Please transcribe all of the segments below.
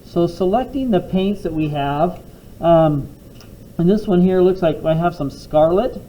So selecting the paints that we have, and this one here looks like I have some Scarlet.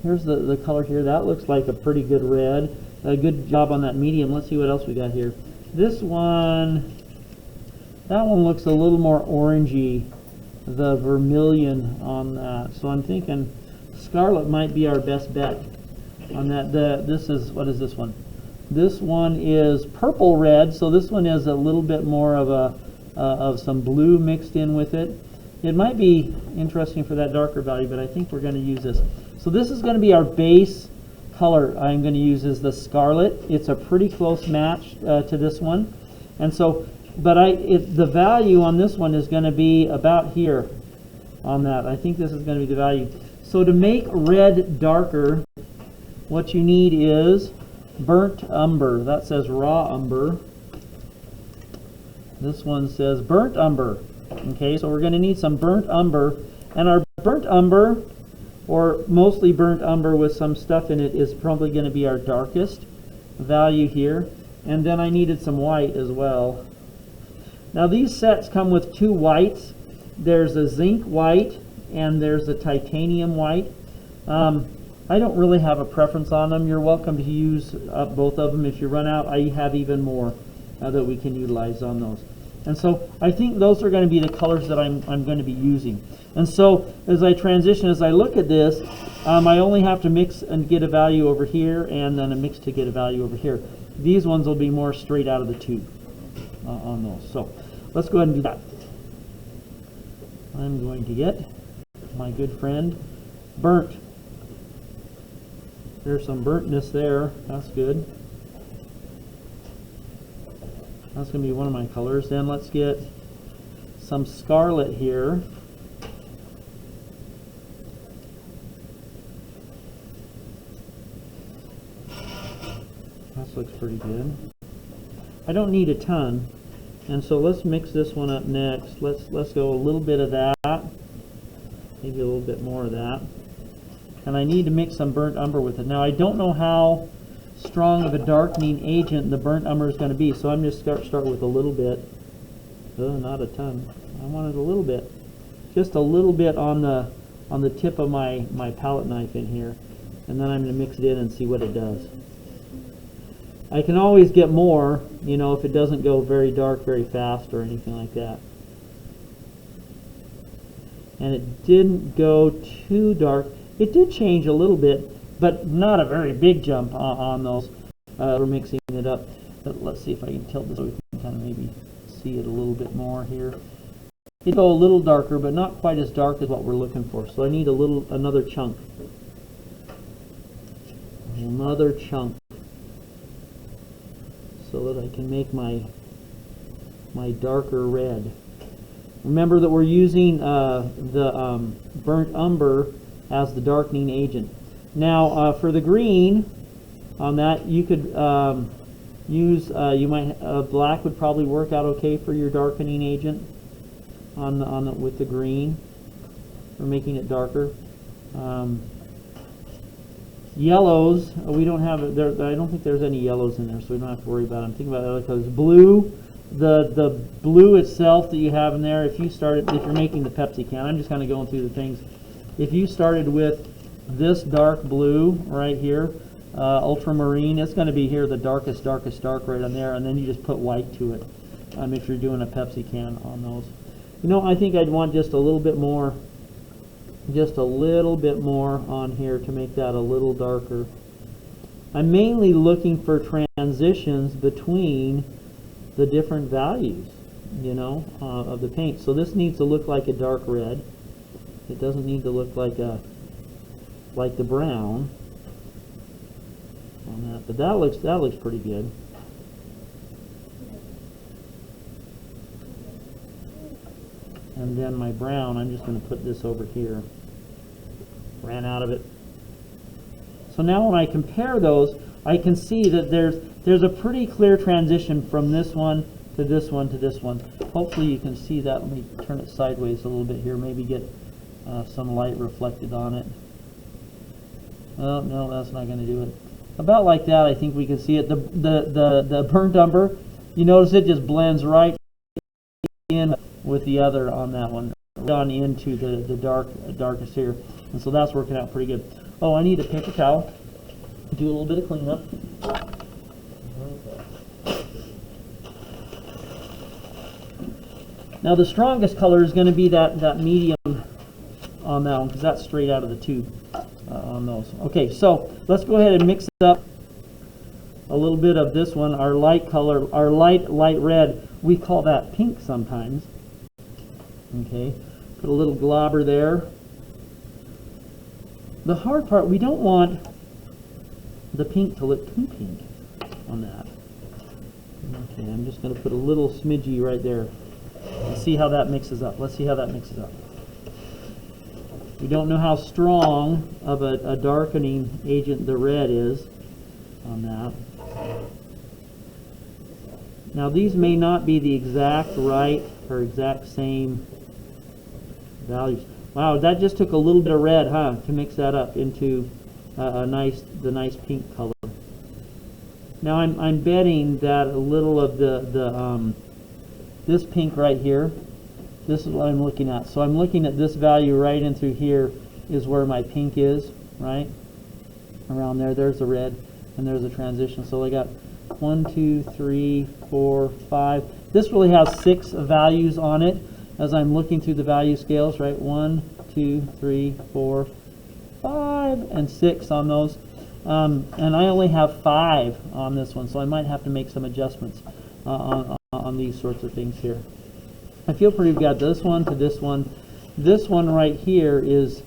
Here's the color here. That looks like a pretty good red. A good job on that medium. Let's see what else we got here. This one, that one looks a little more orangey, the vermilion on that. So I'm thinking Scarlet might be our best bet on that. This is, what is this one? This one is purple red, so this one is a little bit more of a of some blue mixed in with it. It might be interesting for that darker value, but I think we're going to use this. So this is going to be our base color I'm going to use is the Scarlet. It's a pretty close match to this one. And so, but the value on this one is going to be about here on that. I think this is going to be the value. So to make red darker, what you need is burnt umber. That says raw umber. This one says burnt umber. Okay, so we're going to need some burnt umber. And our burnt umber, or mostly burnt umber with some stuff in it, is probably going to be our darkest value here. And then I needed some white as well. Now these sets come with two whites. There's a zinc white and there's a titanium white. I don't really have a preference on them. You're welcome to use both of them. If you run out, I have even more that we can utilize on those. And so I think those are going to be the colors that I'm going to be using. And so as I transition, as I look at this, I only have to mix and get a value over here, and then a mix to get a value over here. These ones will be more straight out of the tube on those. So let's go ahead and do that. I'm going to get my good friend burnt. There's some burntness there. That's good. That's going to be one of my colors. Then let's get some Scarlet here. This looks pretty good. I don't need a ton, and so let's mix this one up next. Let's go a little bit of that, maybe a little bit more of that. And I need to mix some burnt umber with it. Now I don't know how strong of a darkening agent the burnt umber is going to be, so I'm just start with a little bit. Oh, not a ton. I wanted a little bit, just a little bit on the tip of my palette knife in here, and then I'm going to mix it in and see what it does. I can always get more, you know, if it doesn't go very dark very fast or anything like that. And it didn't go too dark. It did change a little bit, but not a very big jump on those. We're mixing it up. But let's see if I can tilt this so we can kind of maybe see it a little bit more here. It'll go a little darker, but not quite as dark as what we're looking for. So I need another chunk. Another chunk, so that I can make my darker red. Remember that we're using the burnt umber as the darkening agent. Now for the green on that, you could use black would probably work out okay for your darkening agent with the green for making it darker. Yellows, we don't have there. I don't think there's any yellows in there, so we don't have to worry about it. I'm thinking about other colors. Blue, the blue itself that you have in there. If you're making the Pepsi can, I'm just kind of going through the things. If you started with this dark blue right here, ultramarine, it's going to be here the darkest dark right on there, and then you just put white to it. If you're doing a Pepsi can on those, you know, I think I'd want just a little bit more. Just a little bit more on here to make that a little darker. I'm mainly looking for transitions between the different values, you know, of the paint. So this needs to look like a dark red. It doesn't need to look like the brown on that. But that looks pretty good. And then my brown, I'm just going to put this over here. Ran out of it. So now when I compare those, I can see that there's a pretty clear transition from this one to this one to this one. Hopefully you can see that. Let me turn it sideways a little bit here, maybe get some light reflected on it. Oh, no, that's not going to do it. About like that, I think we can see it. The burnt umber, you notice it just blends right in with the other on that one, on into the darkest here, and so that's working out pretty good. Oh, I need a paper towel. Do a little bit of cleanup. Now the strongest color is going to be that medium on that one, because that's straight out of the tube on those. Okay, so let's go ahead and mix up a little bit of this one, our light color, our light red. We call that pink sometimes. Okay, put a little globber there. The hard part, we don't want the pink to look too pink on that. Okay, I'm just going to put a little smidgy right there. Let's see how that mixes up. Let's see how that mixes up. We don't know how strong of a darkening agent the red is on that. Now these may not be the exact right or exact same values. Wow, that just took a little bit of red, huh, to mix that up into the nice pink color. Now I'm betting that a little of this pink right here, this is what I'm looking at. So I'm looking at this value right in through here is where my pink is, right? Around there, there's the red, and there's a transition. So I got 1, 2, 3, 4, 5. This really has 6 values on it as I'm looking through the value scales, right? 1, 2, 3, 4, 5, and 6 on those. And I only have 5 on this one, so I might have to make some adjustments on these sorts of things here. I feel pretty good. This one to this one. This one right here is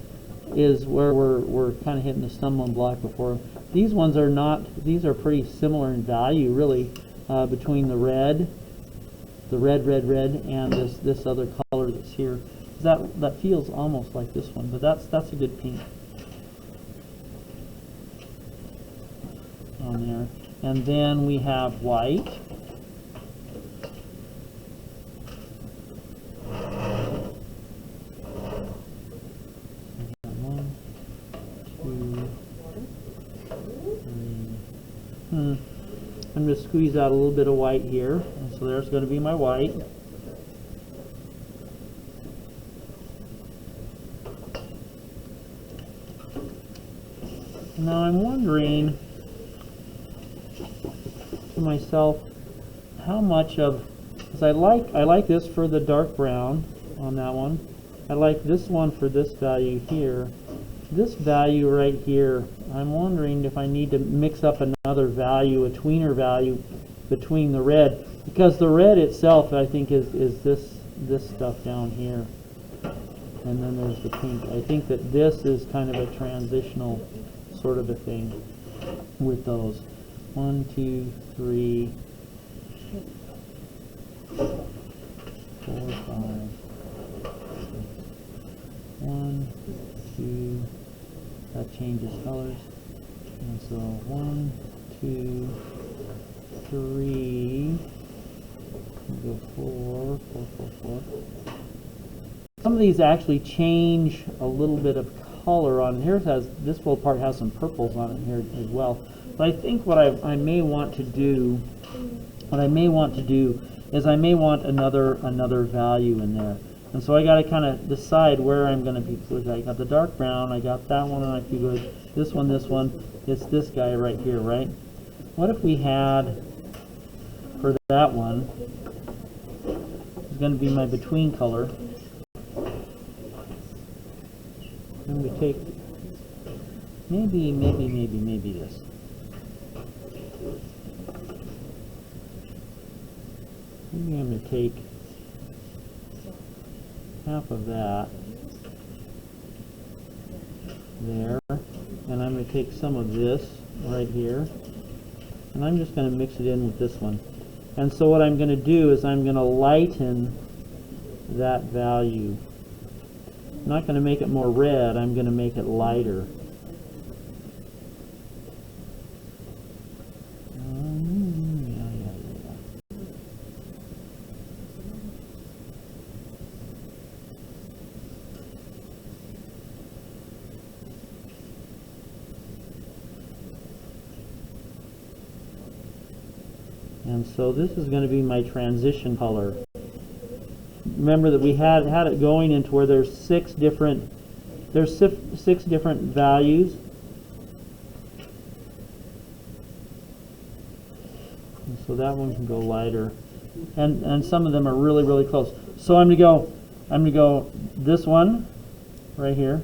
where we're kind of hitting the stumbling block before. These ones are not. These are pretty similar in value, really, between the red, and this other color that's here. That feels almost like this one, but that's a good pink on there. And then we have white. I'm going to squeeze out a little bit of white here, and so there's going to be my white. Now I'm wondering to myself how much of, because I like this for the dark brown on that one. I like this one for this value here. This value right here, I'm wondering if I need to mix up another value, a tweener value between the red, because the red itself I think is this stuff down here, and then there's the pink. I think that this is kind of a transitional sort of a thing with those. 1, 2, 3, 4, 5. 1, 2, that changes colors, and so 1, 2, 3, we'll go 4, 4, 4, 4. Some of these actually change a little bit of color on here. This little part has some purples on it here as well. But I think what I may want to do is I may want another value in there. And so I got to kind of decide where I'm going to be. So I got the dark brown, I got that one, and I feel good. This one, it's this guy right here, right? What if we had, for that one, it's going to be my between color. And we take maybe this. Maybe I'm going to take half of that there, and I'm going to take some of this right here, and I'm just going to mix it in with this one. And so what I'm going to do is I'm going to lighten that value. I'm not going to make it more red, I'm going to make it lighter. And so this is going to be my transition color. remember that we had it going into where there's six different values. And so that one can go lighter, and some of them are really, really close. So I'm gonna go this one right here.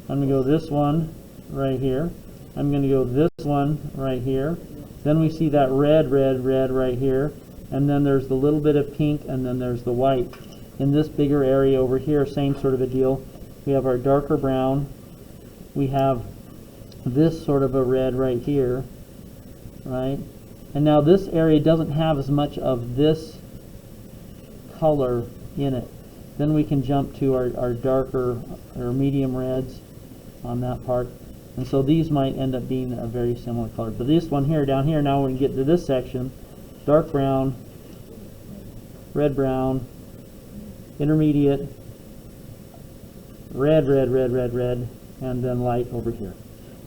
I'm gonna go this one right here. I'm gonna go this one right here. Then we see that red right here, and then there's the little bit of pink, and then there's the white. In this bigger area over here, same sort of a deal. We have our darker brown. We have this sort of a red right here, right? And now this area doesn't have as much of this color in it. Then we can jump to our darker or medium reds on that part. And so these might end up being a very similar color. But this one here, down here, now when we get to this section, dark brown, red brown, intermediate, red, and then light over here.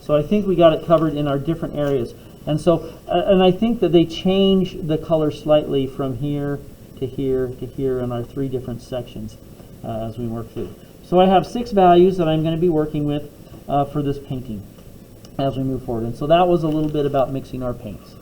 So I think we got it covered in our different areas. And so, and I think that they change the color slightly from here to here to here in our three different sections as we work through. So I have 6 values that I'm going to be working with for this painting as we move forward. And so that was a little bit about mixing our paints.